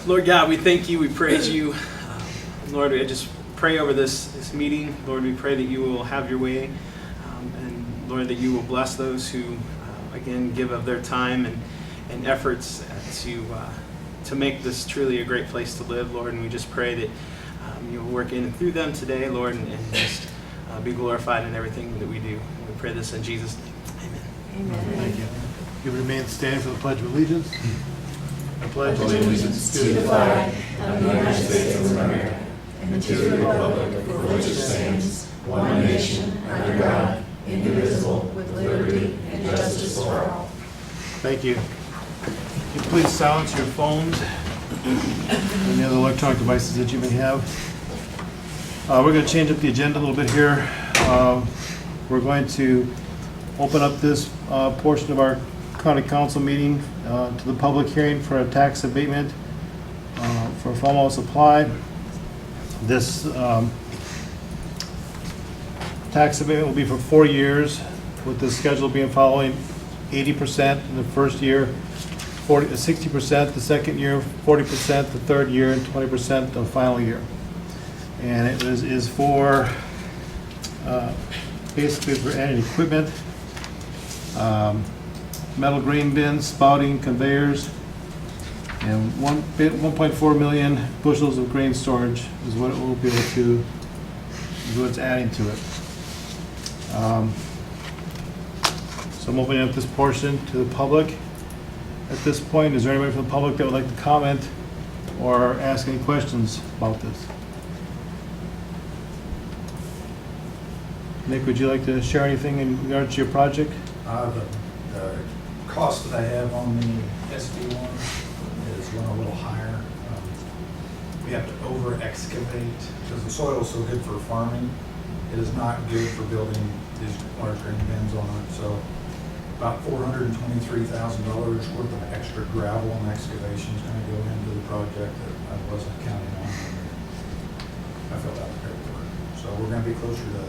Lord God, we thank you, we praise you. Lord, I just pray over this meeting. Lord, we pray that you will have your way. And Lord, that you will bless those who, again, give of their time and efforts to make this truly a great place to live, Lord. And we just pray that you will work in and through them today, Lord, and just be glorified in everything that we do. And we pray this in Jesus' name. Amen. Amen. Thank you. You remain standing for the Pledge of Allegiance. I pledge Allegiance to the flag of the United States of America and to the republic for which it stands, one nation, under God, indivisible, with liberty and justice for all. Thank you. Can you please silence your phones and the other electronic devices that you may have? We're going to change up the agenda a little bit here. We're going to open up this portion of our county council meeting to the public hearing for a tax abatement for Falmouth Supply. This tax abatement will be for 4 years, with the schedule being following: 80% in the first year, 60% the second year, 40% the third year, and 20% the final year. And it is for basically for adding equipment, metal grain bins, spouting, conveyors, and 1.4 million bushels of grain storage is what it will be able to, is what it's adding to it. So I'm opening up this portion to the public. At this point, is there anybody from the public that would like to comment or ask any questions about this? Nick, would you like to share anything in regards to your project? The cost that I have on the SD one is run a little higher. We have to over-excavate because the soil is so good for farming. It is not good for building these large grain bins on it. So about $423,000 worth of extra gravel and excavation is going to go into the project that I wasn't counting on. I filled out the paperwork. So we're going to be closer to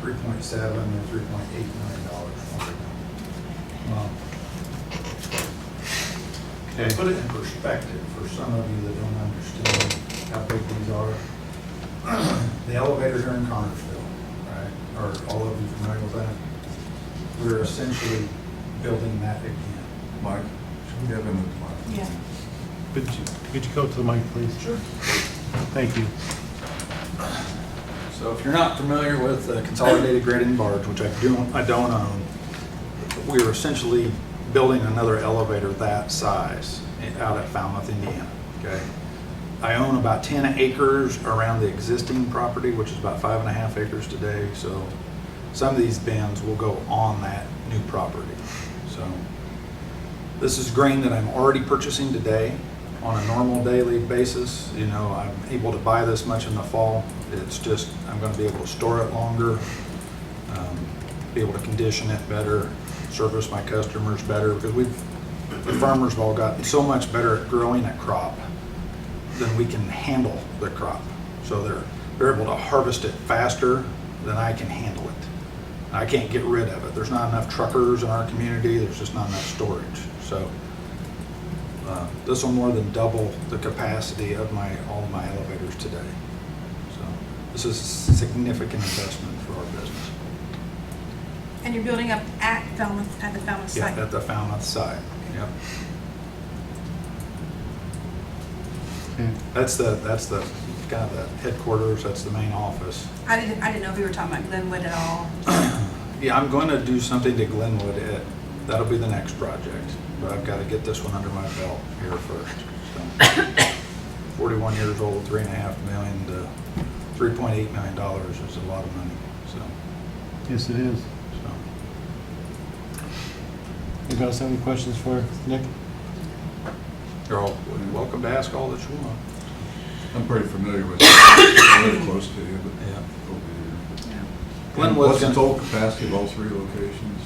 3.7 or $3.8 million. Wow. To put it in perspective for some of you that don't understand how big these are, the elevator here in Connersville, right? Are all of you familiar with that? We're essentially building that again. Mike, should we have him at the mic? Yeah. Could you go to the mic, please? Sure. Thank you. So if you're not familiar with Consolidated Grading Barge, which I don't own, we are essentially building another elevator that size out at Falmouth, Indiana. Okay. I own about 10 acres around the existing property, which is about 5.5 acres today. So some of these bins will go on that new property. So this is grain that I'm already purchasing today on a normal daily basis. You know, I'm able to buy this much in the fall. It's just, I'm going to be able to store it longer, be able to condition it better, service my customers better, because the farmers have all gotten so much better at growing a crop than we can handle the crop. So they're able to harvest it faster than I can handle it. I can't get rid of it. There's not enough truckers in our community. There's just not enough storage. So this will more than double the capacity of all of my elevators today. So this is a significant investment for our business. And you're building up at the Falmouth site? Yeah, at the Falmouth site. Yep. Okay. That's the kind of the headquarters. That's the main office. I didn't know if you were talking about Glenwood at all. Yeah, I'm going to do something to Glenwood. That'll be the next project, but I've got to get this one under my belt here first. So, 41 years old, $3.5 million to $3.8 million is a lot of money. So, Yes, it is. You guys have any questions for Nick? you're all welcome to ask all that you want. I'm pretty familiar with it. I live close to you, but Yeah. over here. Glenwood's What's the gonna- total capacity of all three locations?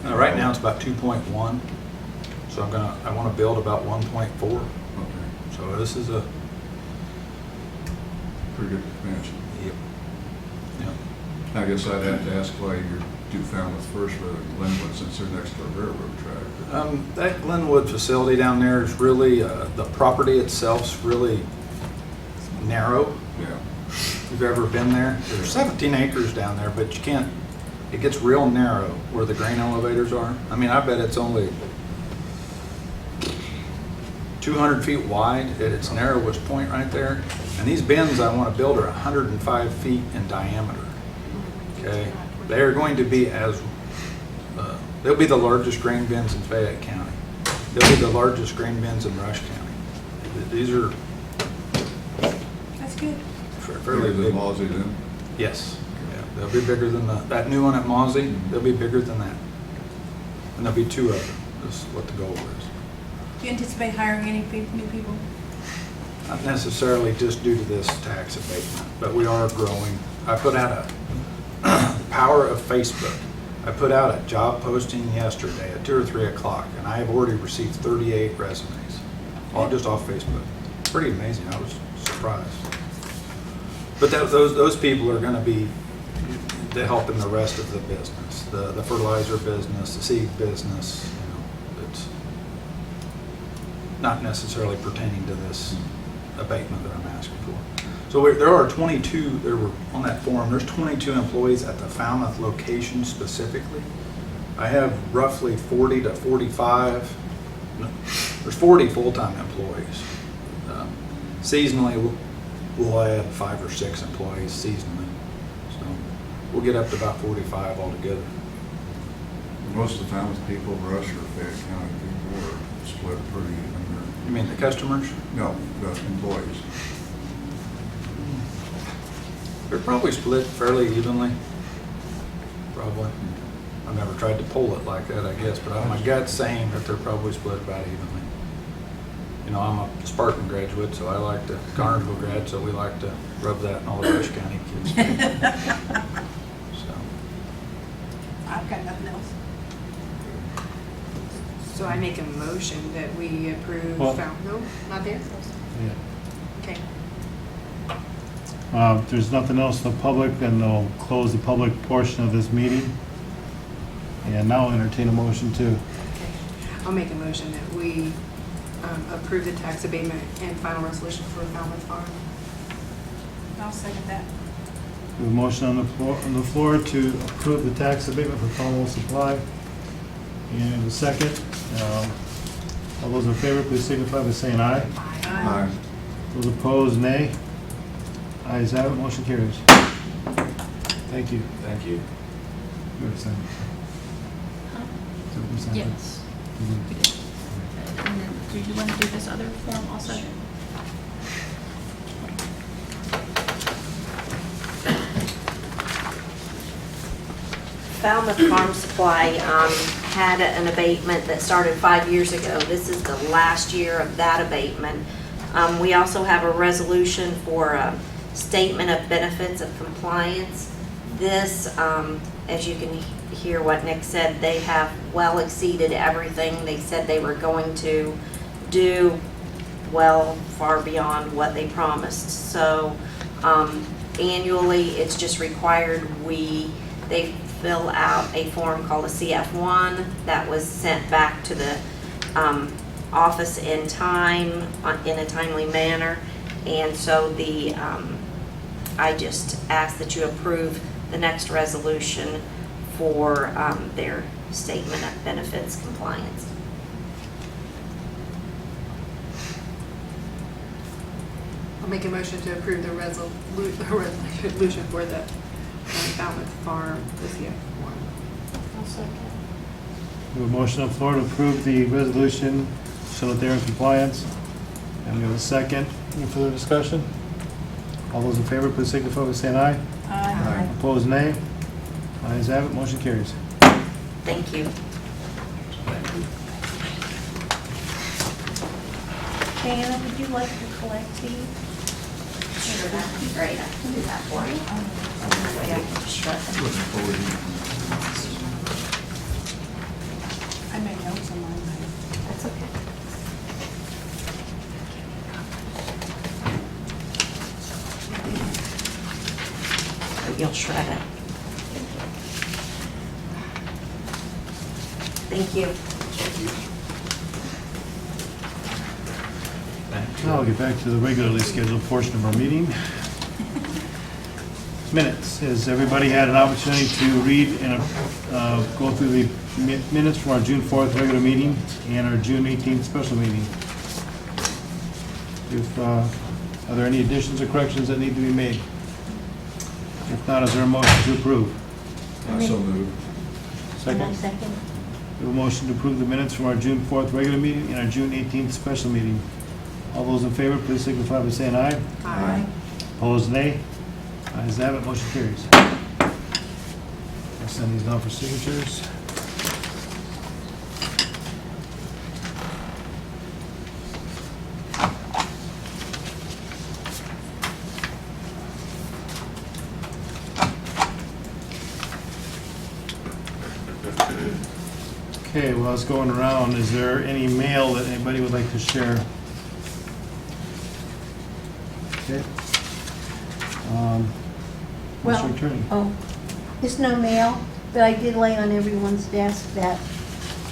Right now it's about 2.1, so I want to build about 1.4. Okay, So this is a pretty good expansion. yep. I guess I'd have to ask why you're do Falmouth first rather than Glenwood since they're next to a railroad track. That Glenwood facility down there is really, the property itself's really narrow. Yeah. If you've ever been there, there's 17 acres down there, but you can't, it gets real narrow where the grain elevators are. I mean, I bet it's only 200 feet wide at its narrowest point right there. And these bins I want to build are 105 feet in diameter. Okay? They are going to be they'll be the largest grain bins in Fayette County. They'll be the largest grain bins in Rush County. These are That's good. fairly Bigger big. than Mozzie then? Yes, yeah, they'll be bigger than that new one at Mozzie, they'll be bigger than that. And there'll be 2 of them, is what the goal is. Do you anticipate hiring any new people? Not necessarily just due to this tax abatement, but we are growing. I put out the power of Facebook. I put out a job posting yesterday at 2 or 3 o'clock, and I have already received 38 resumes, all just off Facebook. Pretty amazing, I was surprised. But those people are gonna be to help in the rest of the business, the fertilizer business, the seed business, it's not necessarily pertaining to this abatement that I'm asking for. So there are 22, there were on that form, there's 22 employees at the Falmouth location specifically. I have roughly 40 to 45, no, there's 40 full-time employees. Seasonally, we'll add 5 or 6 employees seasonally. So we'll get up to about 45 altogether. Most of the Falmouth people, Rush or Fayette County people are split pretty even. You mean the customers? No, the employees. They're probably split fairly evenly. Probably. I've never tried to poll it like that, I guess, but my gut's saying that they're probably split about evenly. You know, I'm a Spartan graduate, so I like to, Carnersville grad, so we like to rub that in all the Rush County kids. So, I've got nothing else. So I make a motion that we approve, Well- no, not there? Yeah. Okay. If there's nothing else in the public, then they'll close the public portion of this meeting. And now entertain a motion to, Okay. I'll make a motion that we approve the tax abatement and final resolution for Falmouth Farm. I'll second that. we have a motion on the floor to approve the tax abatement for Commonwealth Supply. And a second. All those in favor, please signify by saying aye. Aye. Those opposed, nay. Ayes have it, motion carries. Thank you. thank you. You have a second. So we signed it? Yes, Mhm. we did. And then, do you want to do this other form also? Falmouth Farm Supply had an abatement that started 5 years ago. This is the last year of that abatement. We also have a resolution for a statement of benefits of compliance. This, as you can hear what Nick said, they have well exceeded everything they said they were going to do, well far beyond what they promised. So annually, it's just required they fill out a form called a CF1 that was sent back to the office in time, in a timely manner. And so I just ask that you approve the next resolution for their statement of benefits compliance. I'll make a motion to approve the resolution for the Falmouth Farm, the CF1. I'll second. We have a motion on the floor to approve the resolution so that they're in compliance. And we have a second. Any further discussion? All those in favor, please signify by saying aye. Aye. Opposed, nay. Ayes have it, motion carries. Thank you. Diana, would you like to collect these? Sure, that'd be great. I can do that for you. That way I can just shred them. Looking forward to I made notes on mine. That's okay. But you'll shred it. Thank you. Now we'll get back to the regularly scheduled portion of our meeting. Minutes. Has everybody had an opportunity to read and go through the minutes from our June 4th regular meeting and our June 18th special meeting? Are there any additions or corrections that need to be made? If not, is there a motion to approve? So moved. Second? Second. We have a motion to approve the minutes from our June 4th regular meeting and our June 18th special meeting. All those in favor, please signify by saying aye. Aye. Opposed, nay. Ayes have it, motion carries. I'll send these down for signatures. Okay, while it's going around, is there any mail that anybody would like to share? Okay. Well, Mr. Attorney. oh, it's no mail, but I did lay on everyone's desk that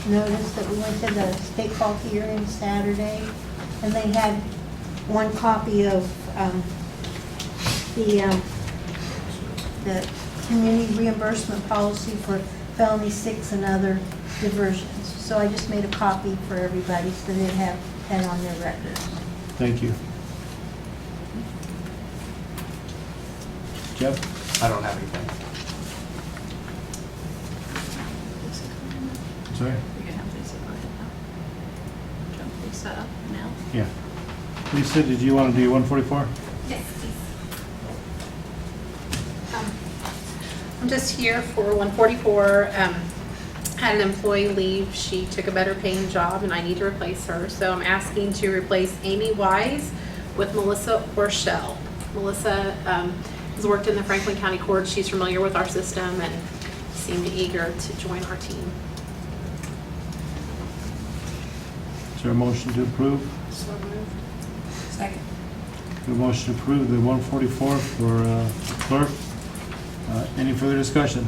notice that we went to the state fall hearing Saturday, and they had one copy of the community reimbursement policy for felony 6 and other diversions. So I just made a copy for everybody so they'd have that on their records. Thank you. Jeff? I don't have anything. I'm sorry? You can have Lisa go ahead now. Jump Lisa up now. Yeah. Lisa, did you want to do 144? Yes, please. I'm just here for 144. Had an employee leave. She took a better paying job and I need to replace her. So I'm asking to replace Amy Wise with Melissa Orshell. Melissa has worked in the Franklin County Court. She's familiar with our system and seemed eager to join our team. Is there a motion to approve? So moved. Second. A motion to approve the 144 for clerk. Any further discussion?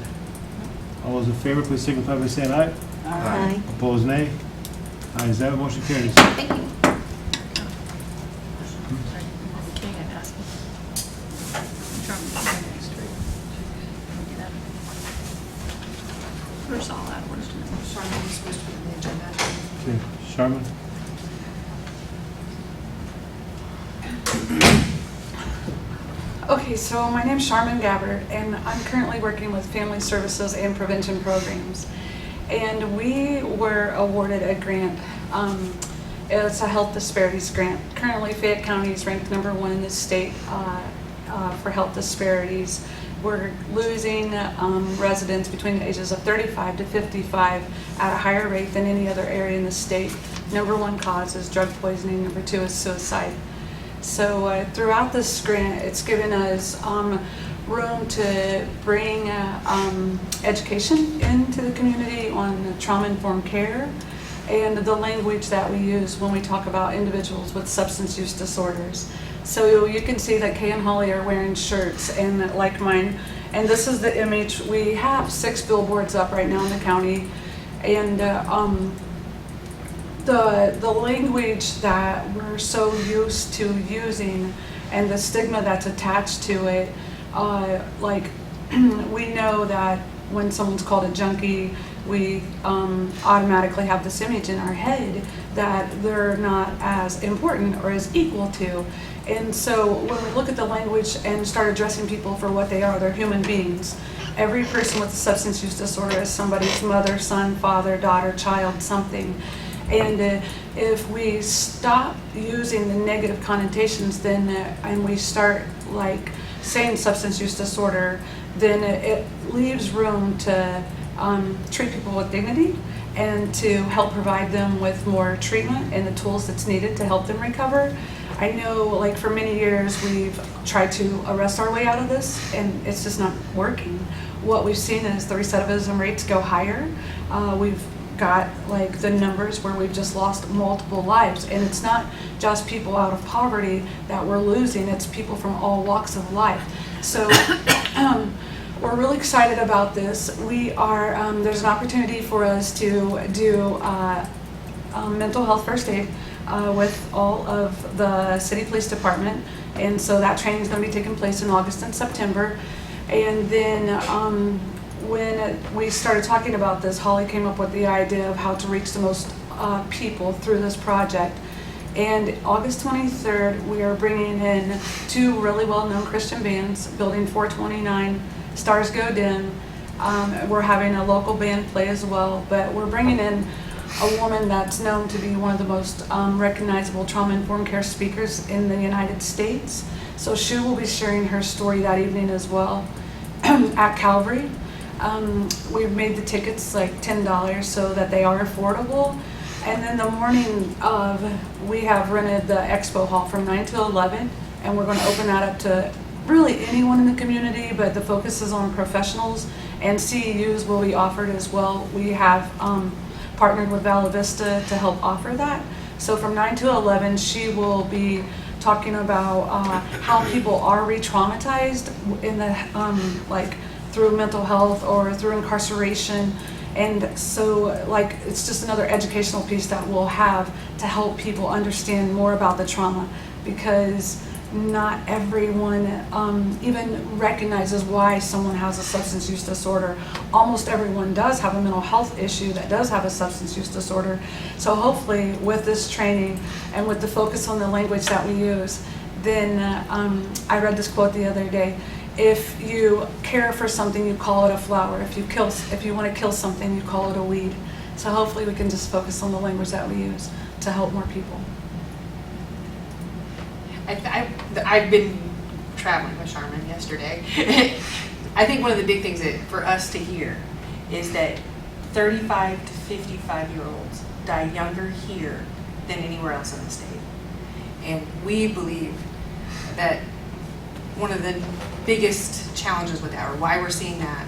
All those in favor, please signify by saying aye. Aye. Opposed, nay. Ayes have it, motion carries. Thank you. King had asked me. Charmin is here next week. Can we do that? Where's all that order? Charmin was supposed to be on the agenda. Okay, Sharman? Okay, so my name's Charmin Gabbard, and I'm currently working with Family Services and Prevention Programs. And we were awarded a grant. It's a health disparities grant. Currently, Fayette County is ranked #1 in the state for health disparities. We're losing residents between the ages of 35 to 55 at a higher rate than any other area in the state. #1 cause is drug poisoning, #2 is suicide. So throughout this grant, it's given us room to bring education into the community on trauma-informed care and the language that we use when we talk about individuals with substance use disorders. So you can see that Kay and Holly are wearing shirts and like mine, and this is the image. We have 6 billboards up right now in the county, and the language that we're so used to using and the stigma that's attached to it, like we know that when someone's called a junkie, we automatically have this image in our head that they're not as important or as equal to. And so when we look at the language and start addressing people for what they are, they're human beings. Every person with a substance use disorder is somebody's mother, son, father, daughter, child, something. And if we stop using the negative connotations, then and we start like saying substance use disorder, then it leaves room to treat people with dignity and to help provide them with more treatment and the tools that's needed to help them recover. I know, like, for many years we've tried to arrest our way out of this, and it's just not working. What we've seen is the recidivism rates go higher. We've got like the numbers where we've just lost multiple lives, and it's not just people out of poverty that we're losing, it's people from all walks of life. So we're really excited about this. We are, there's an opportunity for us to do mental health first aid with all of the city police department. And so that training is going to be taking place in August and September. And then when we started talking about this, Holly came up with the idea of how to reach the most people through this project. And August 23rd, we are bringing in 2 really well-known Christian bands, Building 429, Stars Go Dim. We're having a local band play as well, but we're bringing in a woman that's known to be one of the most recognizable trauma-informed care speakers in the United States. So she will be sharing her story that evening as well at Calvary. We've made the tickets like $10 so that they are affordable. And then the morning of, we have rented the expo hall from 9 to 11, and we're going to open that up to really anyone in the community, but the focus is on professionals, and CEUs will be offered as well. We have partnered with Vala Vista to help offer that. So from 9 to 11, she will be talking about how people are re-traumatized in the, like through mental health or through incarceration. And so, like, it's just another educational piece that we'll have to help people understand more about the trauma, because not everyone even recognizes why someone has a substance use disorder. Almost everyone does have a mental health issue that does have a substance use disorder. So hopefully with this training and with the focus on the language that we use, then I read this quote the other day: if you care for something, you call it a flower. If you want to kill something, you call it a weed. So hopefully we can just focus on the language that we use to help more people. I've been traveling with Charmin yesterday. I think one of the big things that for us to hear is that 35 to 55-year-olds die younger here than anywhere else in the state. And we believe that one of the biggest challenges with that, or why we're seeing that,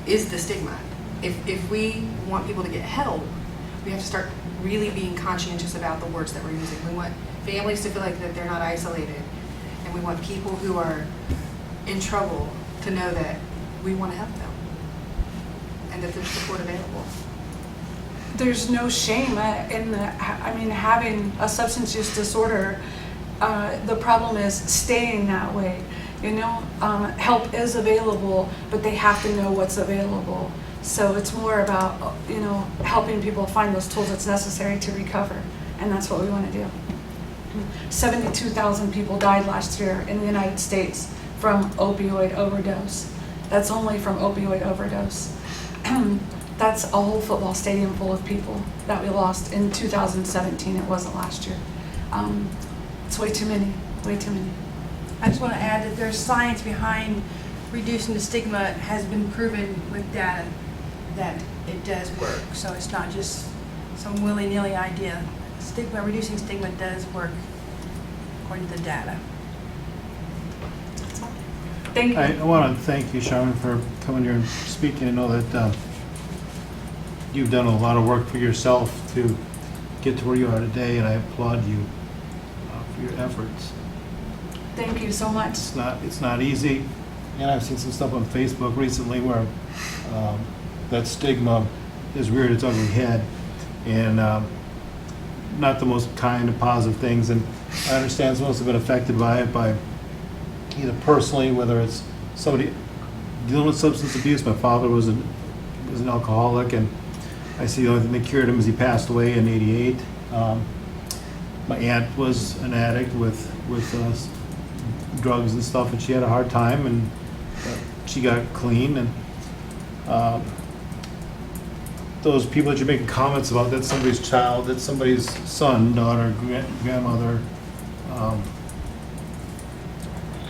is the stigma. If we want people to get help, we have to start really being conscientious about the words that we're using. We want families to feel like that they're not isolated, and we want people who are in trouble to know that we want to help them and that there's support available. There's no shame in having a substance use disorder. The problem is staying that way. Help is available, but they have to know what's available. So it's more about, helping people find those tools that's necessary to recover, and that's what we want to do. 72,000 people died last year in the United States from opioid overdose. That's only from opioid overdose. That's a whole football stadium full of people that we lost in 2017. It wasn't last year. It's way too many, way too many. I just want to add that there's science behind reducing the stigma. It has been proven with data that it does work. So it's not just some willy-nilly idea. Reducing stigma does work according to the data. Thank you. I want to thank you, Charmin, for coming here and speaking. I know that you've done a lot of work for yourself to get to where you are today, and I applaud you for your efforts. Thank you so much. It's not easy, and I've seen some stuff on Facebook recently where that stigma has reared its ugly head, and not the most kind and positive things. And I understand some of us have been affected by it, by either personally, whether it's somebody dealing with substance abuse. My father was an alcoholic, and I see the only thing that cured him is he passed away in '88. My aunt was an addict with drugs and stuff, and she had a hard time, and she got clean. And those people that you're making comments about, that's somebody's child, that's somebody's son, daughter, grandmother,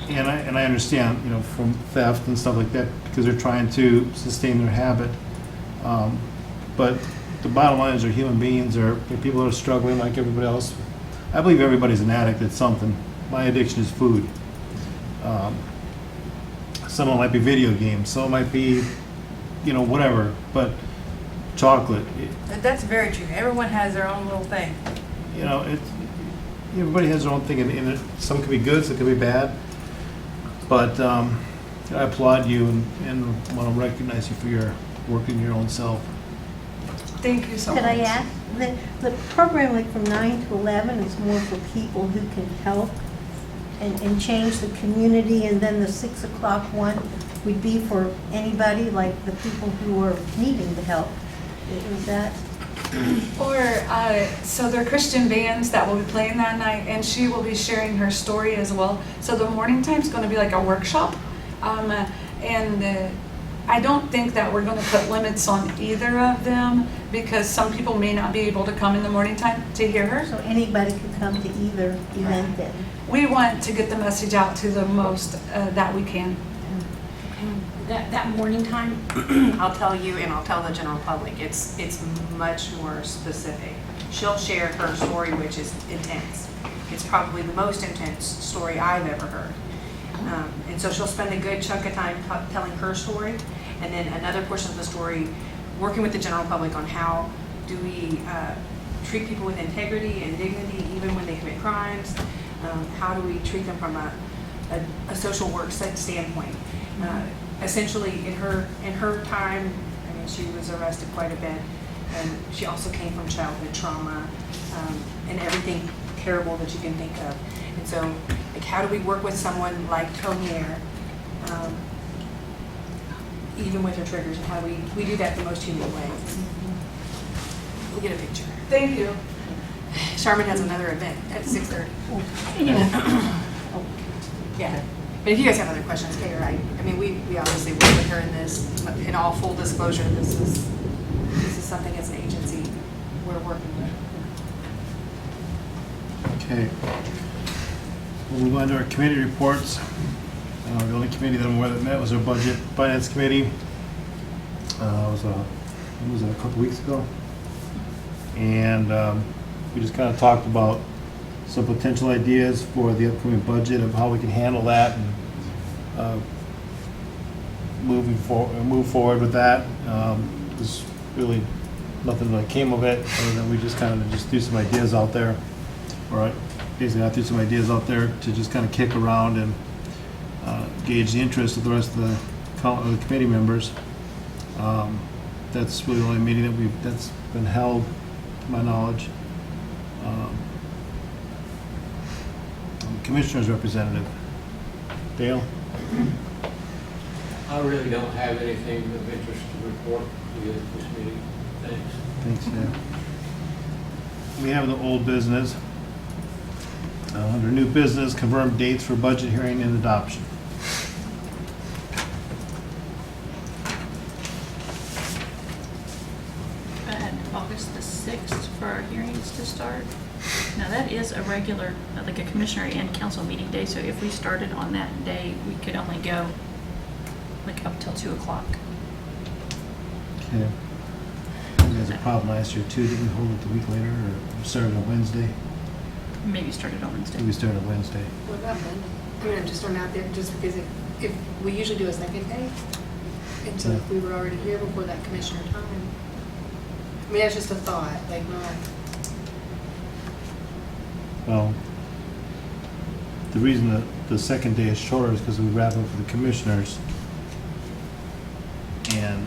and I understand, from theft and stuff like that, because they're trying to sustain their habit. But the bottom line is they're human beings, they're people that are struggling like everybody else. I believe everybody's an addict at something. My addiction is food. Some might be video games, some might be, whatever, but chocolate. That's very true. Everyone has their own little thing. Everybody has their own thing, and some could be good, some could be bad. But I applaud you and want to recognize you for your work in your own self. Thank you so much. Could I ask, the program like from 9 to 11 is more for people who can help and change the community, and then the 6 o'clock one would be for anybody, like the people who are needing the help. Is that? Or, so there are Christian bands that will be playing that night, and she will be sharing her story as well. So the morning time's going to be like a workshop. I don't think that we're going to put limits on either of them, because some people may not be able to come in the morning time to hear her. So anybody could come to either event then? We want to get the message out to the most that we can. That morning time, I'll tell you, and I'll tell the general public, it's much more specific. She'll share her story, which is intense. It's probably the most intense story I've ever heard. And so she'll spend a good chunk of time telling her story, and then another portion of the story working with the general public on how do we treat people with integrity and dignity even when they commit crimes. How do we treat them from a social work standpoint? Essentially, in her time, I mean, she was arrested quite a bit, and she also came from childhood trauma and everything terrible that you can think of. And so, like, how do we work with someone like Tonier, even with her triggers, and how we do that the most human way? We'll get a picture. Thank you. Charmin has another event at 6:30. Yeah. But if you guys have other questions, Kay or I mean, we obviously work with her in this. In all full disclosure, this is something as an agency we're working with. Okay. We'll move on to our committee reports. The only committee that I'm aware that met was our Budget Finance Committee. When was it, a couple weeks ago? And we just kind of talked about some potential ideas for the upcoming budget of how we can handle that and move forward with that. There's really nothing that came of it, other than we just kind of just threw some ideas out there. Or basically I threw some ideas out there to just kind of kick around and gauge the interest of the rest of the committee members. That's really the only meeting that's been held, to my knowledge. Commissioner's representative. Dale? I really don't have anything of interest to report to you at this meeting. Thanks. Thanks, Dale. We have the old business. Under new business, confirm dates for budget hearing and adoption. And August the 6th for our hearings to start. Now, that is a regular, like a commissioner and council meeting day, so if we started on that day, we could only go like up till 2 o'clock. Okay. We had a problem last year too. Did we hold it the week later, or started on Wednesday? Maybe started on Wednesday. We started on Wednesday. What about Monday? I mean, I'm just throwing out there just because if we usually do a second day, and so if we were already here before that commissioner time. I mean, that's just a thought, like, not. Well, the reason that the second day is shorter is because we wrap up for the commissioners, and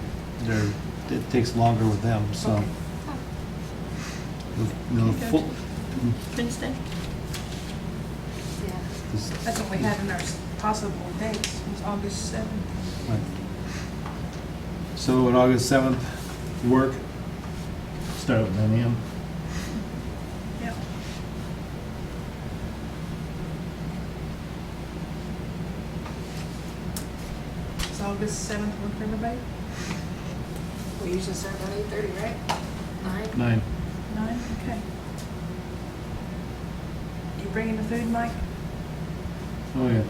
it takes longer with them, so. Okay. Wednesday? Yeah. That's what we had in our possible dates, was August 7th. Right. So on August 7th, work, start at 9 a.m. Yep. Is August 7th work for everybody? We usually start about 8:30, right? 9? 9. 9, okay. You bringing the food, Mike? Oh, yeah. Yeah,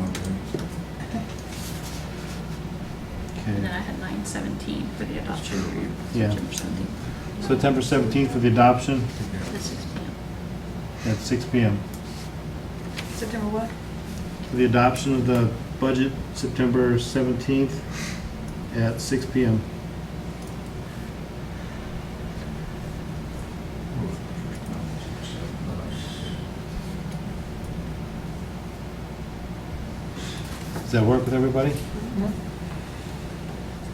okay. And then Okay. I had 9/17 for the adoption. Yeah. September 17th. September 17th for the adoption At 6 p.m. at 6 p.m. September what? For the adoption of the budget, September 17th at 6 p.m. Does that work with everybody?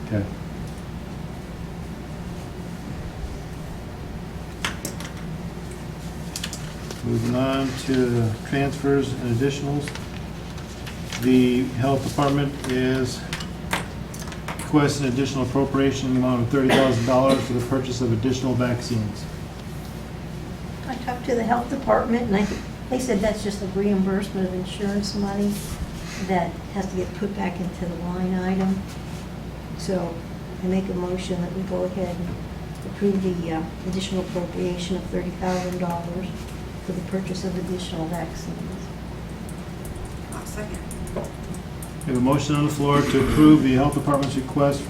Okay. Moving on to transfers and additionals. The Health Department is requesting additional appropriation in the amount of $30,000 for the purchase of additional vaccines. I talked to the health department, and they said that's just a reimbursement of insurance money that has to get put back into the line item. So I make a motion that we go ahead and approve the additional appropriation of $30,000 for the purchase of additional vaccines. I'll second. We have a motion on the floor to approve the Health Department's request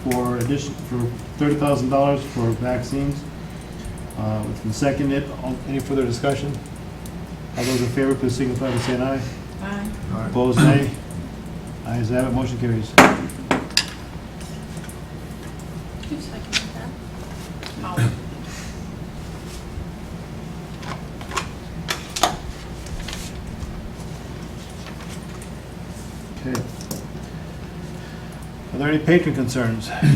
for $30,000 for vaccines. It's been seconded. Any further discussion? All those in favor, please signify by saying aye. Aye. Opposed, nay. Ayes have it, motion carries. Who seconded that? Oh. Okay. Are there any patron concerns? I'd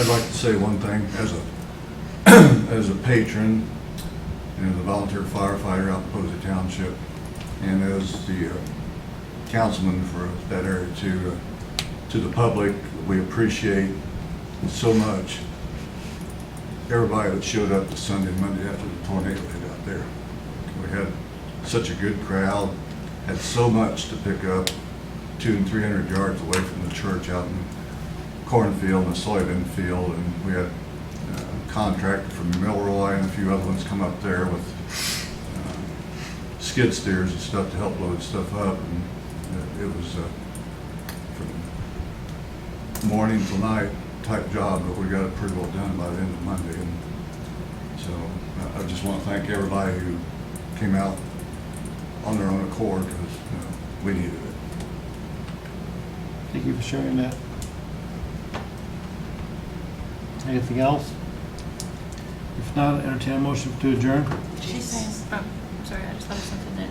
like to say one thing, as a patron and as a volunteer firefighter out in Posey Township, and as the councilman for that area to the public, we appreciate so much everybody that showed up this Sunday and Monday after the tornado hit out there. We had such a good crowd, had so much to pick up, 200 and 300 yards away from the church out in cornfield and a soybean field, and we had a contractor from Milroy and a few other ones come up there with skid steers and stuff to help load stuff up, and it was from morning till night type job, but we got it pretty well done by the end of Monday. And so I just want to thank everybody who came out on their own accord, because we needed it. Thank you for sharing that. Anything else? If not, entertain a motion to adjourn. She's saying, sorry, I just thought of something that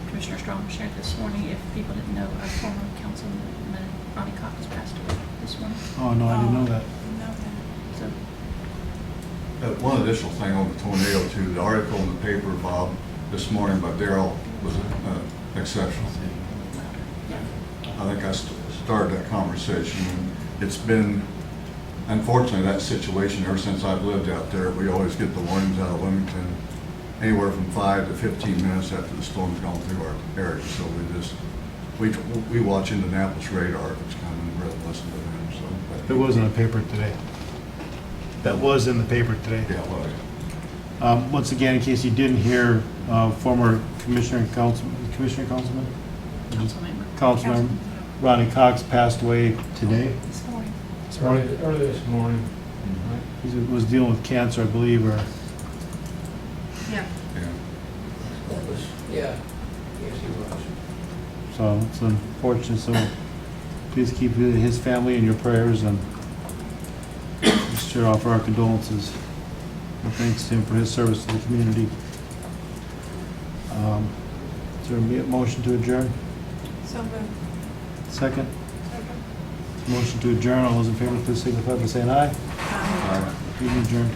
Commissioner Strong shared this morning. If people didn't know, our former councilman, Ronnie Cox, passed away this morning. Oh, no, I didn't know that. So, One additional thing on the tornado too, the article in the paper, Bob, this morning by Daryl was exceptional. I think I started that conversation, and it's been, unfortunately, that situation ever since I've lived out there. We always get the warnings out of Wilmington anywhere from 5 to 15 minutes after the storm's gone through our area. So we watch Indianapolis radar if it's coming, rather than listen to them. So It was in the paper today. That was in the paper today. yeah, well, Once again, in case you didn't hear, former Councilman Ronnie Cox passed away today. This morning. Early this morning. He was dealing with cancer, I believe, or Yeah. yeah. Yeah, yes, he was. so it's unfortunate. So please keep his family in your prayers, and just share offer our condolences and thanks to him for his service to the community. Is there a motion to adjourn? So moved. Second? Motion to adjourn. All those in favor, please signify by saying aye. Aye. Meeting adjourned.